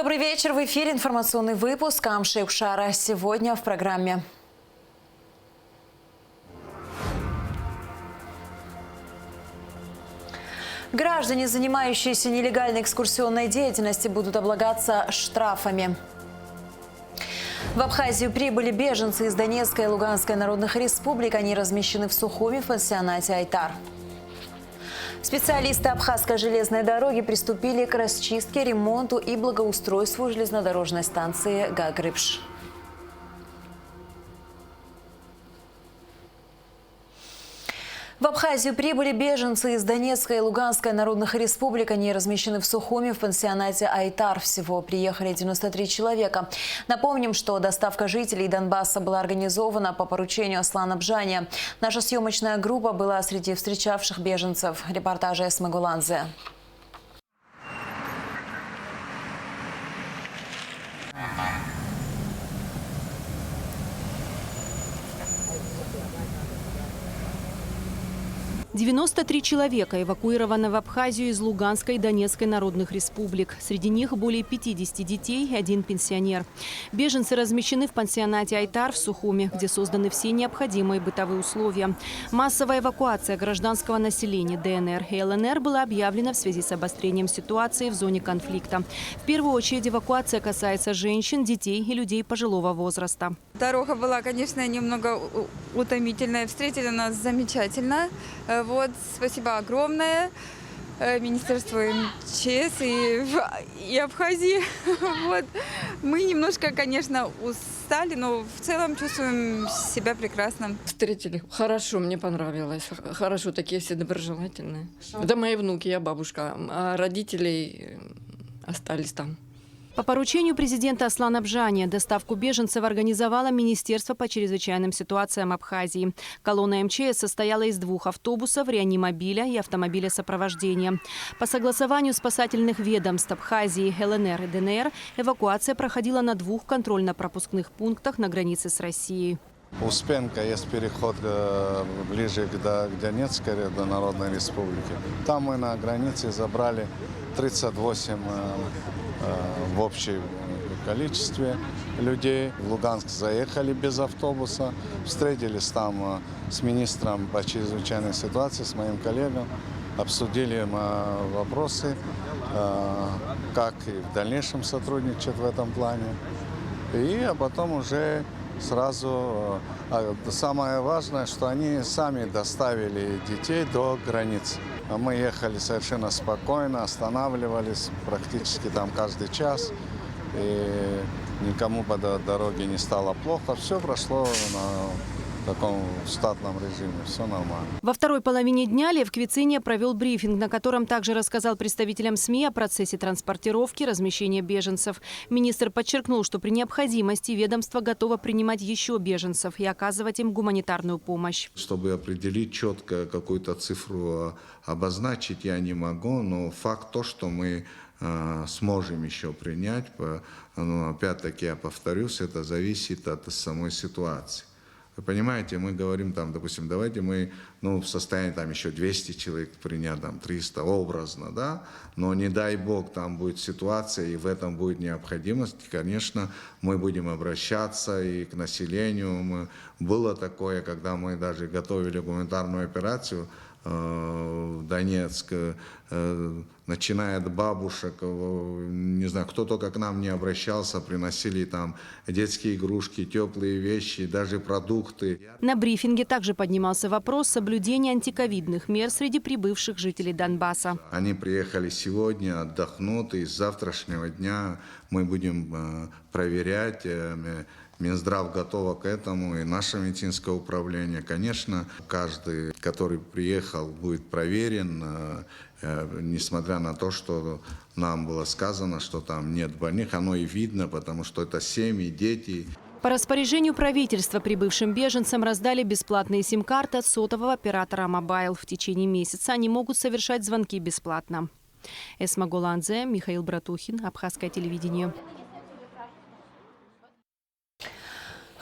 Добрый вечер. В эфире информационный выпуск Амши Укшара. Сегодня в программе. Граждане, занимающиеся нелегальной экскурсионной деятельностью, будут облагаться штрафами. В Абхазию прибыли беженцы из Донецкой и Луганской народных республик. Они размещены в Сухуми в пансионате «Айтар». Специалисты Абхазской железной дороги приступили к расчистке, ремонту и благоустройству железнодорожной станции Гагрыбш. В Абхазию прибыли беженцы из Донецкой и Луганской народных республик. Они размещены в Сухуми в пансионате «Айтар». Всего приехали 93 человека. Напомним, что доставка жителей Донбасса была организована по поручению Аслана Бжания. Наша съемочная группа была среди встречавших беженцев. Репортажи Эсмы Гуланзе. «93 человека эвакуированы в Абхазию из Луганской и Донецкой народных республик. Среди них более 50 детей и 1 пенсионер. Беженцы размещены в пансионате «Айтар» в Сухуми, где созданы все необходимые бытовые условия. Массовая эвакуация гражданского населения ДНР и ЛНР была объявлена в связи с обострением ситуации в зоне конфликта. В первую очередь эвакуация касается женщин, детей и людей пожилого возраста. Дорога была, конечно, немного утомительная. Встретили нас замечательно. Спасибо огромное Министерству МЧС и Абхазии. Мы немножко, конечно, устали, но в целом чувствуем себя прекрасно. Встретили хорошо, мне понравилось. Хорошо, такие все доброжелательные. Это мои внуки, я бабушка, а родители остались там. По поручению президента Аслана Бжания доставку беженцев организовало Министерство по чрезвычайным ситуациям Абхазии. Колонна МЧС состояла из 2 автобусов, реанимобиля и автомобиля сопровождения. По согласованию спасательных ведомств Абхазии, ЛНР и ДНР эвакуация проходила на 2 контрольно-пропускных пунктах на границе с Россией. У Успенка есть переход ближе к Донецкой до Народной Республики. Там мы на границе забрали 38 в общем количестве людей. В Луганск заехали без автобуса. Встретились там с министром по чрезвычайной ситуации, с моим коллегом. Обсудили вопросы, как и в дальнейшем сотрудничать в этом плане. А потом уже сразу, самое важное, что они сами доставили детей до границы. Мы ехали совершенно спокойно, останавливались практически там каждый час. И никому по дороге не стало плохо. Все прошло в таком штатном режиме, все нормально. Во второй половине дня Лев Квициния провел брифинг, на котором также рассказал представителям СМИ о процессе транспортировки, размещения беженцев. Министр подчеркнул, что при необходимости ведомство готово принимать еще беженцев и оказывать им гуманитарную помощь. Чтобы определить четко какую-то цифру обозначить, я не могу, но факт то, что мы сможем еще принять, но опять-таки я повторюсь, это зависит от самой ситуации. Вы понимаете, мы говорим там, допустим, давайте мы в состоянии там еще 200 человек принять, там 300 образно, да, но не дай бог там будет ситуация и в этом будет необходимость, конечно, мы будем обращаться и к населению. Было такое, когда мы даже готовили гуманитарную операцию в Донецк, начиная от бабушек, не знаю, кто только к нам не обращался, приносили там детские игрушки, теплые вещи, даже продукты. На брифинге также поднимался вопрос соблюдения антиковидных мер среди прибывших жителей Донбасса. Они приехали сегодня, отдохнут, и с завтрашнего дня мы будем проверять. Минздрав готова к этому, и наше медицинское управление. Конечно, каждый, который приехал, будет проверен, несмотря на то, что нам было сказано, что там нет больных. Оно и видно, потому что это семьи, дети. По распоряжению правительства прибывшим беженцам раздали бесплатные сим-карты от сотового оператора «Мобайл». В течение месяца они могут совершать звонки бесплатно. Эсма Гуланзе, Михаил Братухин, Абхазское телевидение.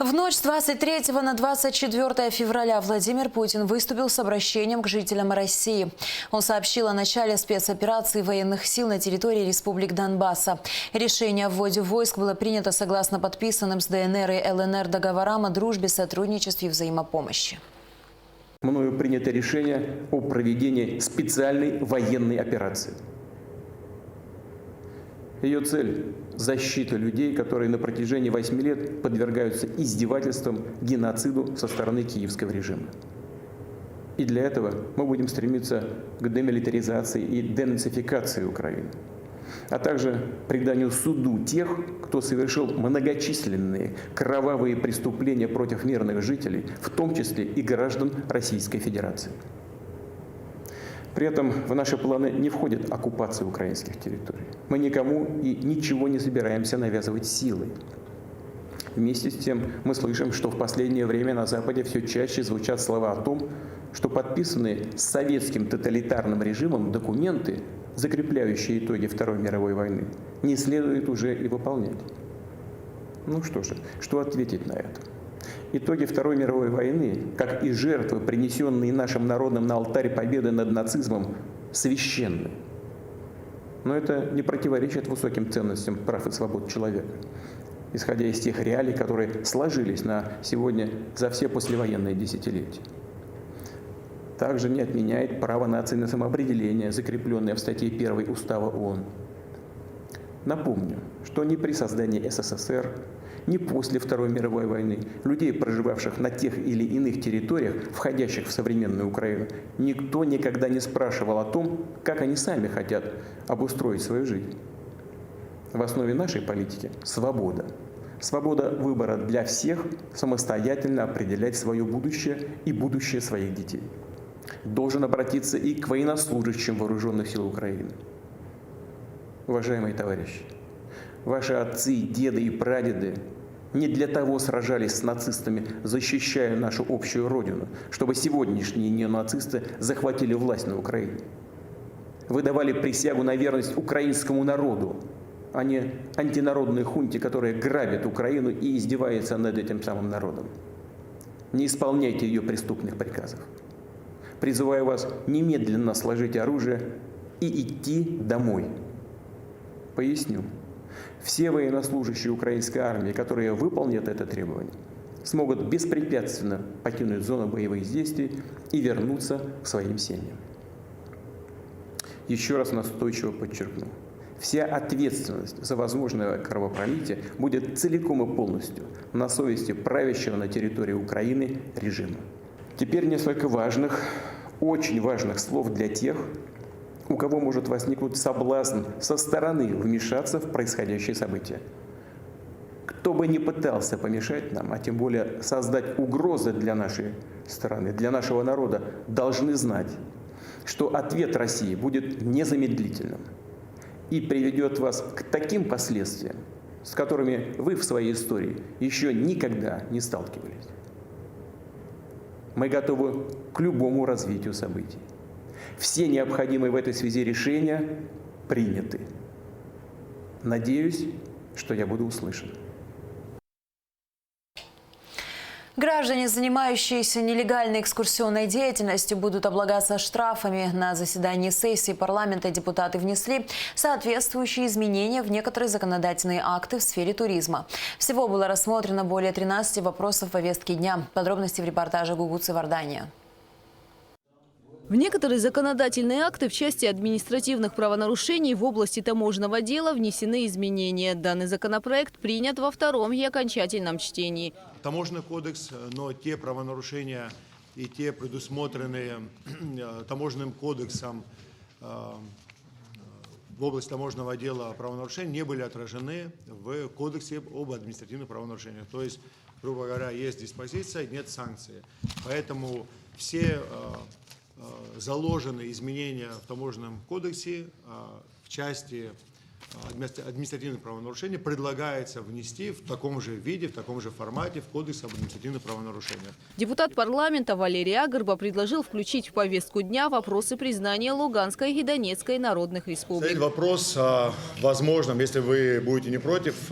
В ночь с 23 на 24 февраля Владимир Путин выступил с обращением к жителям России. Он сообщил о начале спецоперации военных сил на территории республик Донбасса. Решение о вводе войск было принято согласно подписанным с ДНР и ЛНР договорам о дружбе, сотрудничестве и взаимопомощи. Мною принято решение о проведении специальной военной операции. Ее цель – защита людей, которые на протяжении 8 лет подвергаются издевательствам, геноциду со стороны киевского режима. И для этого мы будем стремиться к демилитаризации и денацификации Украины, а также преданию суду тех, кто совершил многочисленные кровавые преступления против мирных жителей, в том числе и граждан Российской Федерации. При этом в наши планы не входит оккупация украинских территорий. Мы никому и ничего не собираемся навязывать силой. Вместе с тем мы слышим, что в последнее время на Западе все чаще звучат слова о том, что подписанные с советским тоталитарным режимом документы, закрепляющие итоги Второй мировой войны, не следует уже и выполнять. Ну что же, что ответить на это? Итоги Второй мировой войны, как и жертвы, принесенные нашим народом на алтарь победы над нацизмом, священны. Но это не противоречит высоким ценностям прав и свобод человека, исходя из тех реалий, которые сложились на сегодня за все послевоенные десятилетия. Также не отменяет право нации на самоопределение, закрепленное в статье 1 Устава ООН. Напомню, что ни при создании СССР, ни после Второй мировой войны людей, проживавших на тех или иных территориях, входящих в современную Украину, никто никогда не спрашивал о том, как они сами хотят обустроить свою жизнь. В основе нашей политики – свобода. Свобода выбора для всех самостоятельно определять свое будущее и будущее своих детей. Должен обратиться и к военнослужащим вооруженных сил Украины. Уважаемые товарищи, ваши отцы, деды и прадеды не для того сражались с нацистами, защищая нашу общую родину, чтобы сегодняшние неонацисты захватили власть на Украине. Вы давали присягу на верность украинскому народу, а не антинародной хунте, которая грабит Украину и издевается над этим самым народом. Не исполняйте ее преступных приказов. Призываю вас немедленно сложить оружие и идти домой. Поясню. Все военнослужащие украинской армии, которые выполнят это требование, смогут беспрепятственно покинуть зону боевых действий и вернуться к своим семьям. Еще раз настойчиво подчеркну. Вся ответственность за возможное кровопролитие будет целиком и полностью на совести правящего на территории Украины режима. Теперь несколько важных, очень важных слов для тех, у кого может возникнуть соблазн со стороны вмешаться в происходящее событие. Кто бы ни пытался помешать нам, а тем более создать угрозы для нашей страны, для нашего народа, должны знать, что ответ России будет незамедлительным и приведет вас к таким последствиям, с которыми вы в своей истории еще никогда не сталкивались. Мы готовы к любому развитию событий. Все необходимые в этой связи решения приняты. Надеюсь, что я буду услышан. Граждане, занимающиеся нелегальной экскурсионной деятельностью, будут облагаться штрафами. На заседании сессии парламента депутаты внесли соответствующие изменения в некоторые законодательные акты в сфере туризма. Всего было рассмотрено более 13 вопросов повестки дня. Подробности в репортаже Гугуцы Вардания. В некоторые законодательные акты в части административных правонарушений в области таможенного дела внесены изменения. Данный законопроект принят во втором и окончательном чтении. Таможенный кодекс, но те правонарушения и те предусмотренные таможенным кодексом в области таможенного дела правонарушений не были отражены в кодексе об административных правонарушениях. То есть, грубо говоря, есть диспозиция, нет санкции. Поэтому все заложены изменения в таможенном кодексе в части административных правонарушений предлагается внести в таком же виде, в таком же формате в Кодекс об административных правонарушениях. Депутат парламента Валерий Агрба предложил включить в повестку дня вопросы признания Луганской и Донецкой народных республик. Стоит вопрос о возможном, если вы будете не против,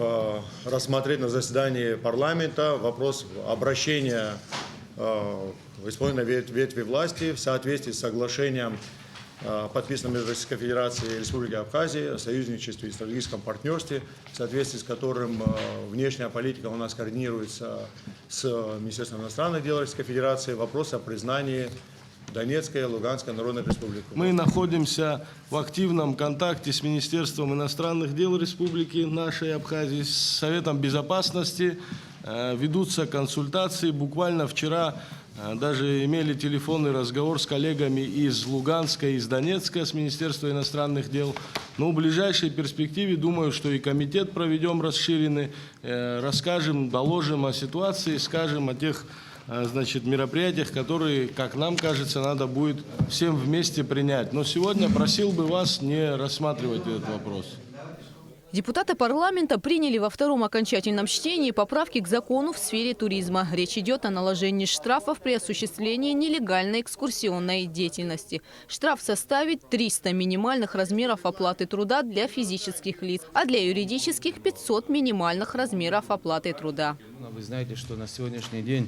рассмотреть на заседании парламента вопрос обращения в исполнительной ветви власти в соответствии с соглашением, подписанным между Российской Федерацией и Республикой Абхазия о союзничестве и стратегическом партнерстве, в соответствии с которым внешняя политика у нас координируется с Министерством иностранных дел Российской Федерации, вопрос о признании Донецкой и Луганской народных республик. Мы находимся в активном контакте с Министерством иностранных дел Республики нашей Абхазии, с Советом Безопасности. Ведутся консультации. Буквально вчера даже имели телефонный разговор с коллегами из Луганска, из Донецка, с Министерства иностранных дел. Но в ближайшей перспективе, думаю, что и комитет проведем расширенный, расскажем, доложим о ситуации, скажем о тех мероприятиях, которые, как нам кажется, надо будет всем вместе принять. Но сегодня просил бы вас не рассматривать этот вопрос. Депутаты парламента приняли во втором окончательном чтении поправки к закону в сфере туризма. Речь идет о наложении штрафов при осуществлении нелегальной экскурсионной деятельности. Штраф составит 300 минимальных размеров оплаты труда для физических лиц, а для юридических – 500 минимальных размеров оплаты труда. Вы знаете, что на сегодняшний день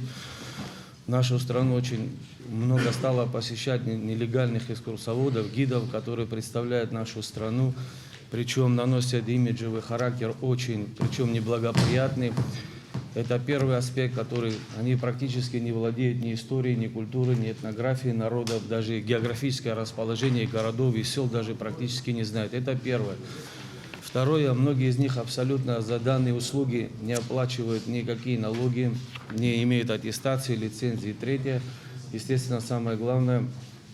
нашу страну очень много стало посещать нелегальных экскурсоводов, гидов, которые представляют нашу страну. Причем наносят имиджевый характер очень, причем неблагоприятный. Это первый аспект, который они практически не владеют ни историей, ни культурой, ни этнографией народов, даже географическое расположение городов и сел даже практически не знают. Это первое. Второе, многие из них абсолютно за данные услуги не оплачивают никакие налоги, не имеют аттестации, лицензии. Третье, естественно, самое главное,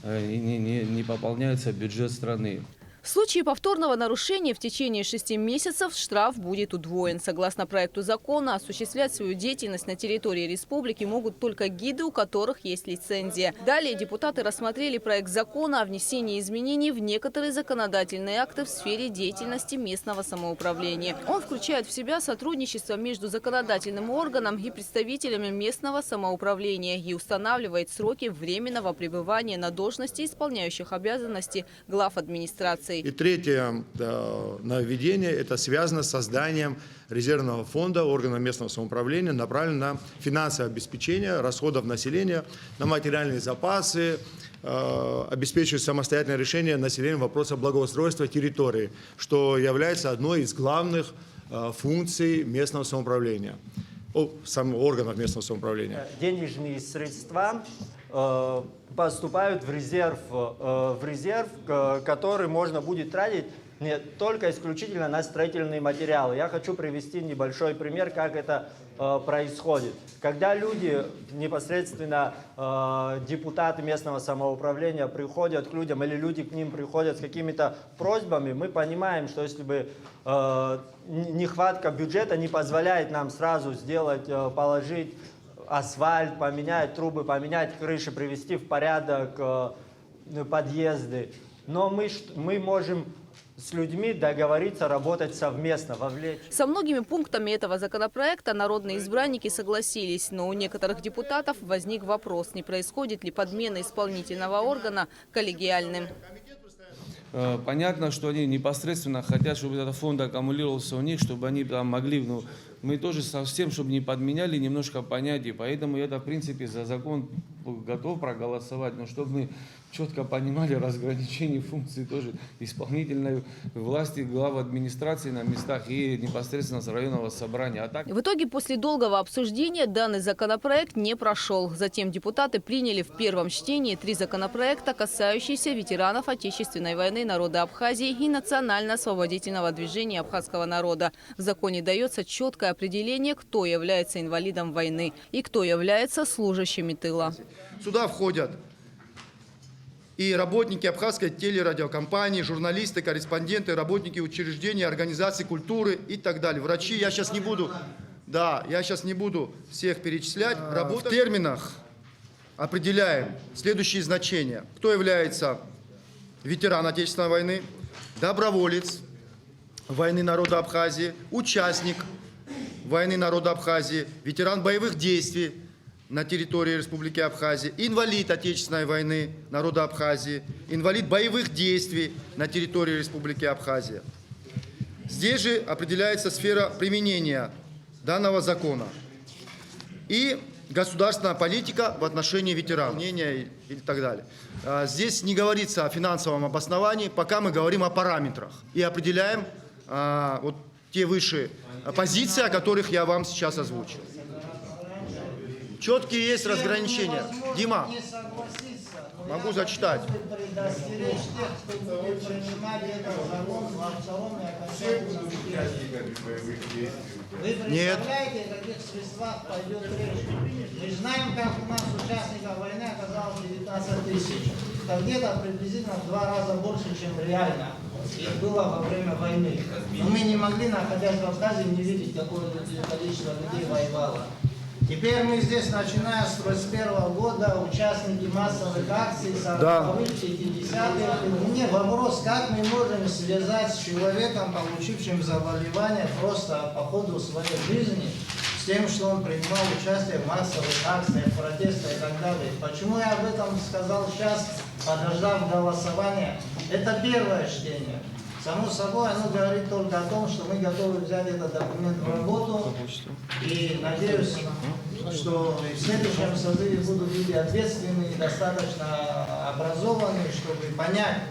не пополняется бюджет страны. В случае повторного нарушения в течение 6 месяцев штраф будет удвоен. Согласно проекту закона, осуществлять свою деятельность на территории республики могут только гиды, у которых есть лицензия. Далее депутаты рассмотрели проект закона о внесении изменений в некоторые законодательные акты в сфере деятельности местного самоуправления. Он включает в себя сотрудничество между законодательным органом и представителями местного самоуправления и устанавливает сроки временного пребывания на должности исполняющих обязанности глав администрации. И третье нововведение – это связано с созданием резервного фонда органов местного самоуправления, направленного на финансовое обеспечение расходов населения, на материальные запасы, обеспечивать самостоятельное решение населения вопроса благоустройства территории, что является одной из главных функций местного самоуправления, органов местного самоуправления. Денежные средства поступают в резерв, который можно будет тратить не только исключительно на строительные материалы. Я хочу привести небольшой пример, как это происходит. Когда люди, непосредственно депутаты местного самоуправления приходят к людям, или люди к ним приходят с какими-то просьбами, мы понимаем, что если бы нехватка бюджета не позволяет нам сразу сделать, положить асфальт, поменять трубы, поменять крыши, привести в порядок подъезды. Но мы можем с людьми договориться, работать совместно, вовлечь. Со многими пунктами этого законопроекта народные избранники согласились, но у некоторых депутатов возник вопрос, не происходит ли подмена исполнительного органа коллегиальным. Понятно, что они непосредственно хотят, чтобы этот фонд аккумулировался у них, чтобы они там могли, мы тоже совсем, чтобы не подменяли, немножко понять, и поэтому я, в принципе, за закон готов проголосовать, но чтобы мы четко понимали разграничение функций тоже исполнительной власти, глав администрации на местах и непосредственно с районного собрания. А так... В итоге, после долгого обсуждения, данный законопроект не прошел. Затем депутаты приняли в первом чтении 3 законопроекта, касающиеся ветеранов Отечественной войны, народа Абхазии и национально-освободительного движения абхазского народа. В законе дается четкое определение, кто является инвалидом войны и кто является служащими тыла. Сюда входят и работники абхазской телерадиокомпании, журналисты, корреспонденты, работники учреждений, организаций культуры и так далее. Врачи, я сейчас не буду всех перечислять. В терминах определяем следующие значения. Кто является ветеран Отечественной войны, доброволец, войны народа Абхазии, участник войны народа Абхазии, ветеран боевых действий на территории Республики Абхазия, инвалид Отечественной войны народа Абхазии, инвалид боевых действий на территории Республики Абхазия. Здесь же определяется сфера применения данного закона и государственная политика в отношении ветеранов, и так далее. Здесь не говорится о финансовом обосновании, пока мы говорим о параметрах и определяем вот те высшие позиции, о которых я вам сейчас озвучил. Четкие есть разграничения. Дима, могу зачитать. Нет. О каких средствах пойдет речь? Мы знаем, как у нас участников войны оказалось 19 тысяч. Это где-то приблизительно в 2 раза больше, чем реально их было во время войны. Но мы не могли, находясь в Абхазии, не видеть, какое количество людей воевало. Теперь мы здесь, начиная с 1981 года, участники массовых акций, 40-х, 50-х. Мне вопрос, как мы можем связать с человеком, получившим заболевание просто по ходу своей жизни, с тем, что он принимал участие в массовых акциях, протестах и так далее. Почему я об этом сказал сейчас, подождав голосования? Это первое чтение. Само собой, оно говорит только о том, что мы готовы взять этот документ в работу. И надеюсь, что в следующем созыве будут люди ответственные, достаточно образованные, чтобы понять,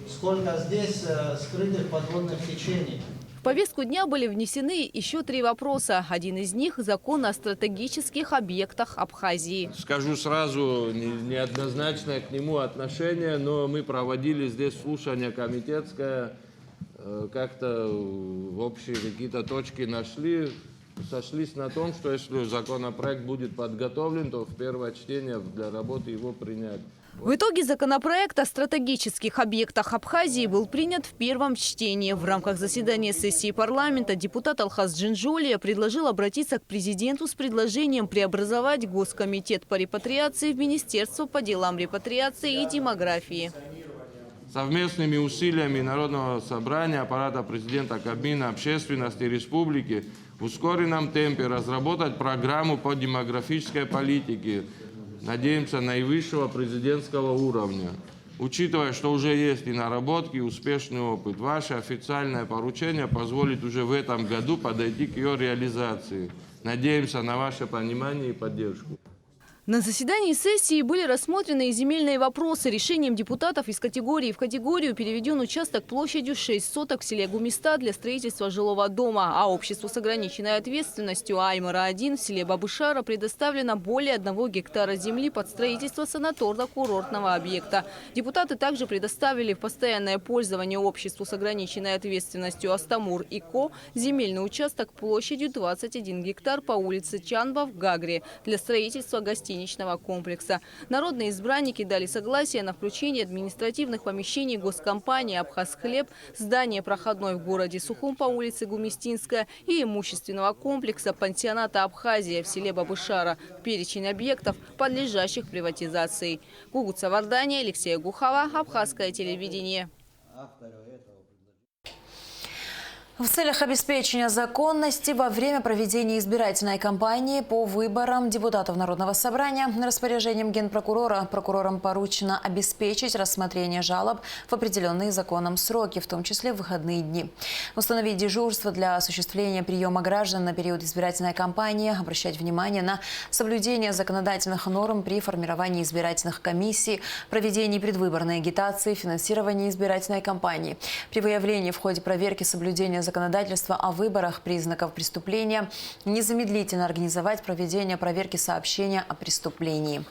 сколько здесь скрытых подводных течений. В повестку дня были внесены еще 3 вопроса. Один из них – закон о стратегических объектах Абхазии. Скажу сразу, неоднозначное к нему отношение, но мы проводили здесь слушание комитетское, как-то общие какие-то точки нашли, сошлись на том, что если законопроект будет подготовлен, то в первое чтение для работы его принять. В итоге законопроект о стратегических объектах Абхазии был принят в первом чтении. В рамках заседания сессии парламента депутат Алхаз Джинжолия предложил обратиться к президенту с предложением преобразовать Госкомитет по репатриации в Министерство по делам репатриации и демографии. Совместными усилиями Народного собрания, аппарата президента, Кабмина, общественности республики в ускоренном темпе разработать программу по демографической политике, надеемся, наивысшего президентского уровня. Учитывая, что уже есть и наработки, и успешный опыт, ваше официальное поручение позволит уже в этом году подойти к ее реализации. Надеемся на ваше понимание и поддержку. На заседании сессии были рассмотрены и земельные вопросы. Решением депутатов из категории в категорию переведен участок площадью 6 соток в селе Гумиста для строительства жилого дома. А обществу с ограниченной ответственностью Аймара-1 в селе Бабышара предоставлено более 1 гектара земли под строительство санаторно-курортного объекта. Депутаты также предоставили в постоянное пользование обществу с ограниченной ответственностью Астамур и Ко земельный участок площадью 21 гектар по улице Чанба в Гагре для строительства гостиницы комплекса. Народные избранники дали согласие на включение административных помещений госкомпании «Абхазхлеб», здания проходной в городе Сухум по улице Гумистинская и имущественного комплекса пансионата «Абхазия» в селе Бабышара в перечень объектов, подлежащих приватизации. Гугуца Вардания, Алексея Гухова, Абхазское телевидение. В целях обеспечения законности во время проведения избирательной кампании по выборам депутатов Народного собрания распоряжением генпрокурора прокурорам поручено обеспечить рассмотрение жалоб в определенные законом сроки, в том числе в выходные дни. Установить дежурство для осуществления приема граждан на период избирательной кампании, обращать внимание на соблюдение законодательных норм при формировании избирательных комиссий, проведении предвыборной агитации, финансировании избирательной кампании. При выявлении в ходе проверки соблюдения законодательства о выборах признаков преступления незамедлительно организовать проведение проверки сообщения о преступлении.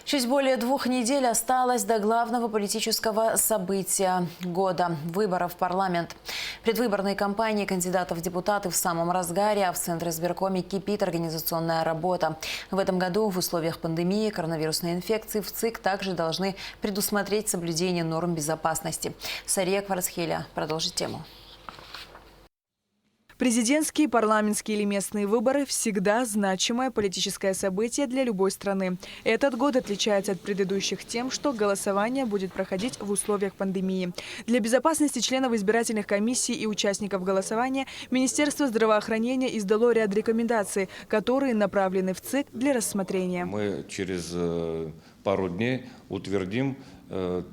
Чуть более 2 недель осталось до главного политического события года – выборов в парламент. Предвыборные кампании кандидатов в депутаты в самом разгаре, а в Центре избиркоме кипит организационная работа. В этом году в условиях пандемии коронавирусной инфекции в ЦИК также должны предусмотреть соблюдение норм безопасности. Сария Кварцхеля продолжит тему. Президентские, парламентские или местные выборы – всегда значимое политическое событие для любой страны. Этот год отличается от предыдущих тем, что голосование будет проходить в условиях пандемии. Для безопасности членов избирательных комиссий и участников голосования Министерство здравоохранения издало ряд рекомендаций, которые направлены в ЦИК для рассмотрения. Мы через пару дней утвердим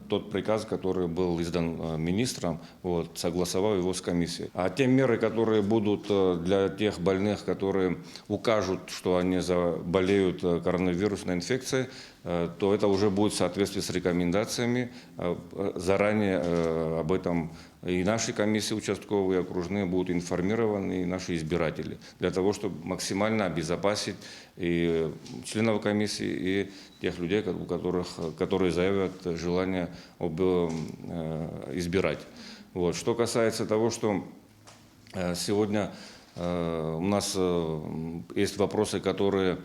тот приказ, который был издан министром, согласовав его с комиссией. А те меры, которые будут для тех больных, которые укажут, что они заболеют коронавирусной инфекцией, то это уже будет в соответствии с рекомендациями. Заранее об этом и наши комиссии участковые, окружные будут информированы, и наши избиратели, для того, чтобы максимально обезопасить и членов комиссии, и тех людей, которые заявят желание избирать. Что касается того, что сегодня у нас есть вопросы, которые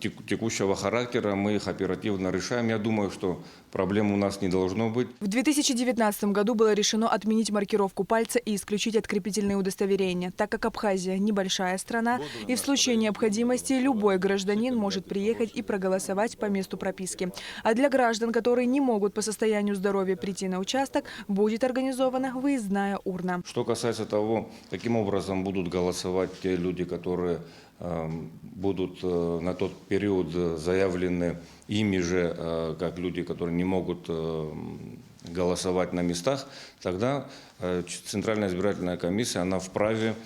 текущего характера, мы их оперативно решаем. Я думаю, что проблем у нас не должно быть. В 2019 году было решено отменить маркировку пальца и исключить открепительные удостоверения, так как Абхазия – небольшая страна, и в случае необходимости любой гражданин может приехать и проголосовать по месту прописки. А для граждан, которые не могут по состоянию здоровья прийти на участок, будет организована выездная урна. Что касается того, каким образом будут голосовать те люди, которые будут на тот период заявлены ими же, как люди, которые не могут голосовать на местах, тогда Центральная избирательная комиссия, она вправе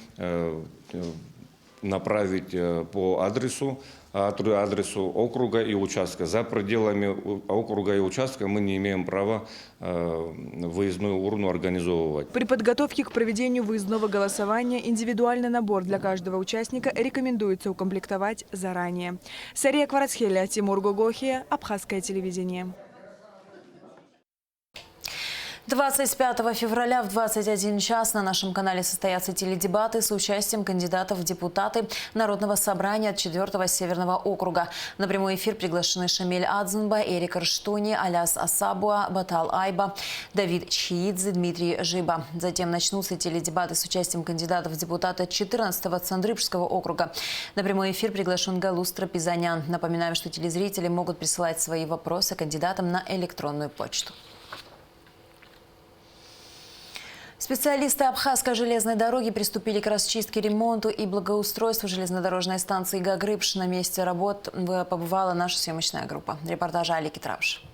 направить по адресу округа и участка. За пределами округа и участка мы не имеем права выездную урну организовывать. При подготовке к проведению выездного голосования индивидуальный набор для каждого участника рекомендуется укомплектовать заранее. Сария Кварацхеля, Тимур Гогохия, Абхазское телевидение. 25 февраля в 21 час на нашем канале состоятся теледебаты с участием кандидатов в депутаты Народного собрания от 4-го Северного округа. На прямой эфир приглашены Шамиль Адзенба, Эрик Рштуни, Аляс Асабуа, Батал Айба, Давид Чиидзе, Дмитрий Жиба. Затем начнутся теледебаты с участием кандидатов в депутаты 14-го Цандрыбского округа. На прямой эфир приглашен Галус Трапезанян. Напоминаем, что телезрители могут присылать свои вопросы кандидатам на электронную почту. Специалисты Абхазской железной дороги приступили к расчистке, ремонту и благоустройству железнодорожной станции Гагрыбш. На месте работ побывала наша съемочная группа. Репортаж Алики Трапш.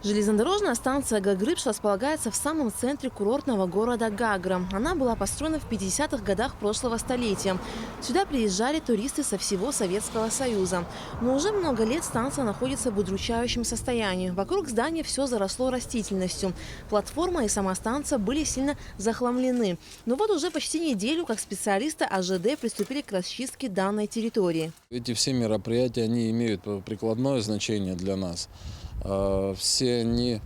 Железнодорожная станция Гагрыбш располагается в самом центре курортного города Гагра. Она была построена в 50-х годах прошлого столетия. Сюда приезжали туристы со всего Советского Союза. Но уже много лет станция находится в удручающем состоянии. Вокруг здания все заросло растительностью. Платформа и сама станция были сильно захламлены. Но вот уже почти неделю, как специалисты АЖД приступили к расчистке данной территории. Эти все мероприятия, они имеют прикладное значение для нас. Все они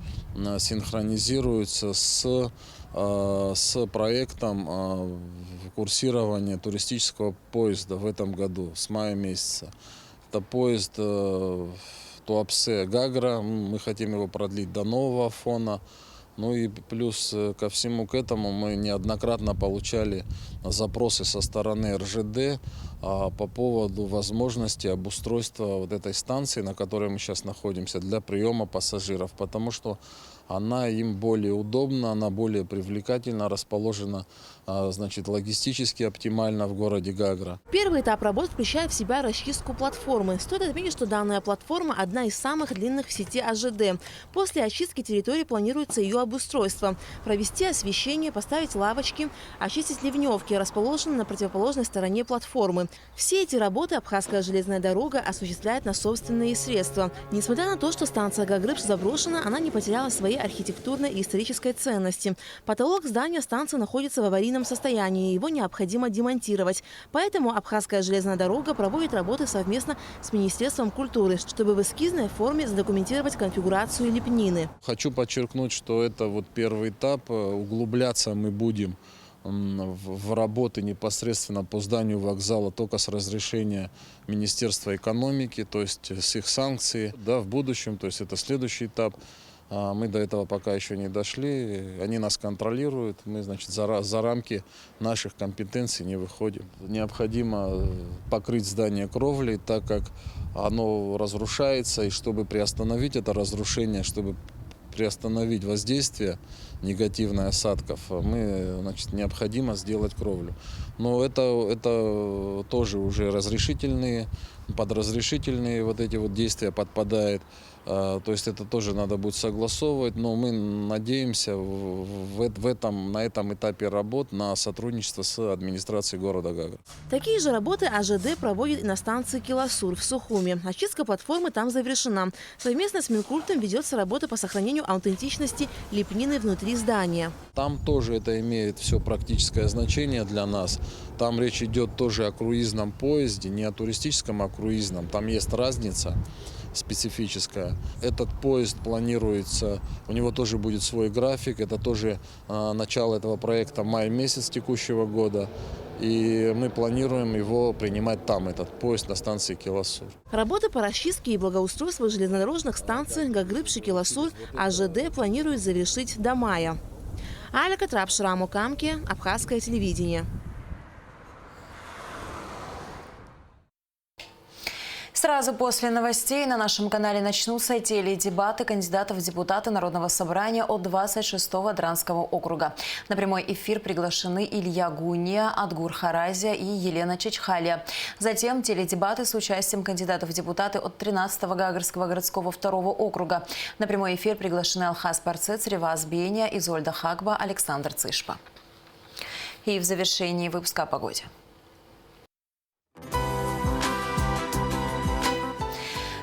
синхронизируются с проектом курсирования туристического поезда в этом году, с мая месяца. Это поезд Туапсе-Гагра, мы хотим его продлить до нового фона. Ну и плюс ко всему к этому мы неоднократно получали запросы со стороны РЖД по поводу возможности обустройства вот этой станции, на которой мы сейчас находимся, для приема пассажиров, потому что она им более удобна, она более привлекательна, расположена, значит, логистически оптимально в городе Гагра. Первый этап работ включает в себя расчистку платформы. Стоит отметить, что данная платформа – одна из самых длинных в сети АЖД. После очистки территории планируется ее обустройство. Провести освещение, поставить лавочки, очистить ливневки, расположенные на противоположной стороне платформы. Все эти работы Абхазская железная дорога осуществляет на собственные средства. Несмотря на то, что станция Гагрыбш заброшена, она не потеряла своей архитектурной и исторической ценности. Потолок здания станции находится в аварийном состоянии, его необходимо демонтировать. Поэтому Абхазская железная дорога проводит работы совместно с Министерством культуры, чтобы в эскизной форме задокументировать конфигурацию лепнины. Хочу подчеркнуть, что это вот первый этап. Углубляться мы будем в работы непосредственно по зданию вокзала только с разрешения Министерства экономики, то есть с их санкций. Да, в будущем, то есть это следующий этап. Мы до этого пока еще не дошли. Они нас контролируют. Мы, значит, за рамки наших компетенций не выходим. Необходимо покрыть здание кровлей, так как оно разрушается. И чтобы приостановить это разрушение, чтобы приостановить воздействие негативных осадков, значит, необходимо сделать кровлю. Но это тоже уже разрешительные, под разрешительные вот эти вот действия подпадает. То есть это тоже надо будет согласовывать, но мы надеемся на этом этапе работ на сотрудничество с администрацией города Гагра. Такие же работы АЖД проводит и на станции Киласур в Сухуми. Очистка платформы там завершена. Совместно с Минкультом ведется работа по сохранению аутентичности лепнины внутри здания. Там тоже это имеет все практическое значение для нас. Там речь идет тоже о круизном поезде, не о туристическом, а о круизном. Там есть разница специфическая. Этот поезд планируется, у него тоже будет свой график. Это тоже начало этого проекта май месяц текущего года. И мы планируем его принимать там, этот поезд на станции Киласур. Работы по расчистке и благоустройству железнодорожных станций Гагрыб-Киласур АЖД планирует завершить до мая. Аля Катрапшира, Мукамки, Абхазское телевидение. Сразу после новостей на нашем канале начнутся теледебаты кандидатов в депутаты Народного собрания от 26-го Дранского округа. На прямой эфир приглашены Илья Гуния, Адгур Харазия и Елена Чечхалия. Затем теледебаты с участием кандидатов в депутаты от 13-го Гагарского городского 2-го округа. На прямой эфир приглашены Алхаз Парцец, Реваз Бения, Изольда Хагба, Александр Цышпа. И в завершении выпуска о погоде.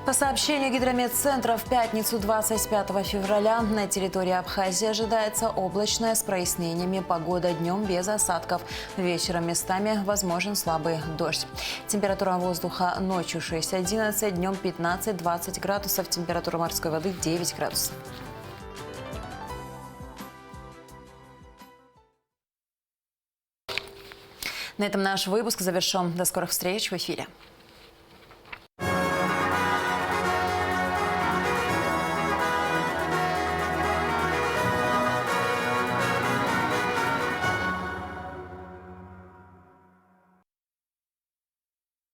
По сообщению Гидрометцентра, в пятницу 25 февраля на территории Абхазии ожидается облачная с прояснениями погода, днем без осадков. Вечером местами возможен слабый дождь. Температура воздуха ночью 6-11, днем 15-20 градусов, температура морской воды 9 градусов. На этом наш выпуск завершен. До скорых встреч в эфире.